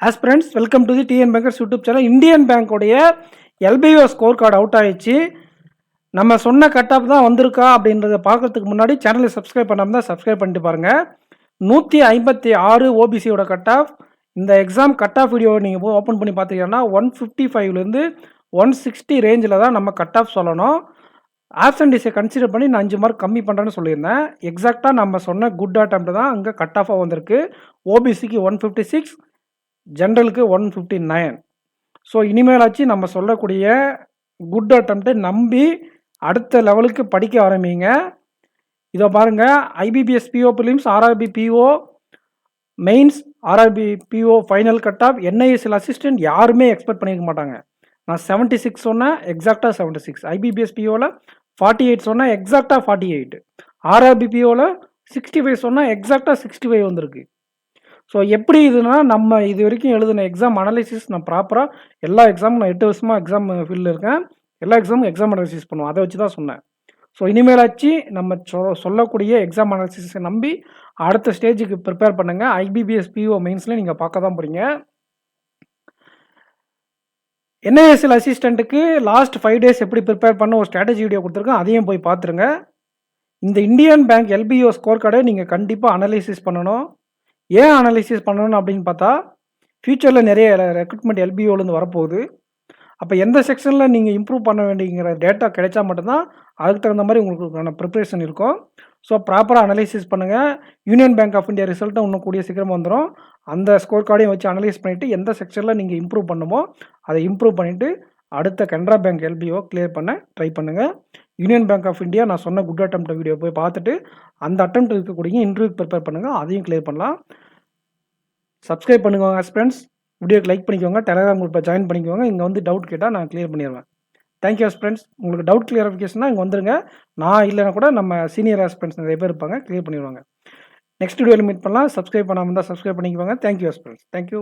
Aspirants welcome to the TN bankers YouTube channel. Indian பேங்க்கோடைய LBO score card out ஆயிடுச்சு. நம்ம சொன்ன cut off தான் வந்திருக்கா அப்படின்றத பார்க்கறதுக்கு முன்னாடி சேனலை சப்ஸ்கிரைப் பண்ணாமல் தான் சப்ஸ்கிரைப் பண்ணிட்டு பாருங்கள். 156 ஓபிசியோட கட் ஆஃப். இந்த எக்ஸாம் கட் ஆஃப் வீடியோ நீங்கள் போய் ஓப்பன் பண்ணி பார்த்தீங்கன்னா 155லேருந்து 160 ரேஞ்சில் தான் நம்ம கட் ஆஃப் சொல்லணும். ஆப்சன்டேஜை கன்சிடர் பண்ணி நான் 5 மார்க் கம்மி பண்ணுறேன்னு சொல்லியிருந்தேன். எக்ஸாக்டாக நம்ம சொன்ன குட் அட்டெம்ப்ட் தான் அங்கே கட் ஆஃபாக வந்திருக்கு. ஓபிசிக்கு 156, ஜென்ரலுக்கு 159. ஸோ இனிமேலாச்சு நம்ம சொல்லக்கூடிய குட் அட்டெம்ப்டை நம்பி அடுத்த லெவலுக்கு படிக்க ஆரம்பிங்க. இதை பாருங்கள், IBPS PO prelims, RRB PO mains, RRB PO final cut off, NISL assistant யாருமே எக்ஸ்பெக்ட் பண்ணியிருக்க மாட்டாங்க. நான் 76 சொன்னேன், எக்ஸாக்டாக 76. ஐபிபிஎஸ் பிஓவில் 48 சொன்னேன், எக்ஸாக்டாக 48. ஆர்ஆர்பி பிஓவில் 65 சொன்னால் எக்ஸாக்டாக 65 வந்திருக்கு. ஸோ எப்படி இதுனா, நம்ம இது வரைக்கும் எழுதின எக்ஸாம் அனாலிசிஸ் நான் ப்ராப்பராக எல்லா எக்ஸாமும் நான் 8 வருஷமாக எக்ஸாம் ஃபீல்டில் இருக்கேன். எல்லா எக்ஸாமும் எக்ஸாம் அனாலிசிஸ் பண்ணுவோம், அதை வச்சு தான் சொன்னேன். ஸோ இனிமேலாச்சு நம்ம சொல்லக்கூடிய எக்ஸாம் அனாலிசிஸை நம்பி அடுத்த ஸ்டேஜுக்கு ப்ரிப்பேர் பண்ணுங்கள். ஐபிபிஎஸ் பிஓ மெயின்ஸில் நீங்கள் பார்க்க தான் போகிறீங்க. என்ஐஎஸ்எல் அசிஸ்டண்ட்டுக்கு லாஸ்ட் 5 டேஸ் எப்படி ப்ரிப்பேர் பண்ண ஒரு ஸ்ட்ராட்டஜி வீடியோ கொடுத்துருக்கேன், அதையும் போய் பார்த்துருங்க. இந்த இந்தியன் பேங்க் எல்பிஓ ஸ்கோர் கார்டை நீங்கள் கண்டிப்பாக அனலைசிஸ் பண்ணணும். ஏன் அனலைசிஸ் பண்ணணும் அப்படின்னு பார்த்தா, ஃப்யூச்சரில் நிறைய ரெக்ரூட்மெண்ட் எல்பிஓலேருந்து வரப்போகுது. அப்போ எந்த செக்ஷனில் நீங்கள் இம்ப்ரூவ் பண்ண வேண்டியங்கிற டேட்டா கிடைச்சா மட்டும்தான் அதுக்கு தகுந்த மாதிரி உங்களுக்கான ப்ரிப்ரேஷன் இருக்கும். ஸோ ப்ராப்பராக அனலைசிஸ் பண்ணுங்கள். யூனியன் பேங்க் ஆஃப் இந்தியா ரிசல்ட்டும் இன்னும் கூடிய சீக்கிரமாக வந்துடும். அந்த ஸ்கோர் கார்டையும் வச்சு அனலைஸ் பண்ணிவிட்டு எந்த செக்ஷனில் நீங்கள் இம்ப்ரூவ் பண்ணுமோ அதை இம்ப்ரூவ் பண்ணிவிட்டு அடுத்த கனரா பேங்க் எல்பிஓ கிளியர் பண்ண ட்ரை பண்ணுங்கள். யூனியன் பேங்க் ஆஃப் இந்தியா நான் சொன்ன குட் அட்டெம்ப்ட் வீடியோ போய் பார்த்துட்டு அந்த அட்டெம்ப்ட் இருக்கக்கூடிய இன்டர்வியூ ப்ரிப்பேர் பண்ணுங்கள், அதையும் கிளியர் பண்ணலாம். சப்ஸ்கிரைப் பண்ணுங்க ஃப்ரெண்ட்ஸ், வீடியோக்கு லைக் பண்ணிக்கோங்க, டெலகிராம் குரூப்பை ஜாயின் பண்ணிக்கோங்க. இங்கே வந்து டவுட் கேட்டால் நான் கிளியர் பண்ணிடுவேன். Thank you friends. உங்களுக்கு டவுட் கிளியரிஃபிகேஷனா இங்கே வந்துருங்க. நான் இல்லைனா கூட நம்ம சீனியர் ஃப்ரெண்ட்ஸ் நிறைய பேர் இருப்பாங்க, கிளியர் பண்ணிடுவாங்க. நெக்ஸ்ட் வீடியோவில் மீட் பண்ணலாம். சப்ஸ்கிரைப் பண்ணாமல் இருந்தால் சப்ஸ்கிரைப் பண்ணிக்குவாங்க. Thank you friends. தேங்க்யூ.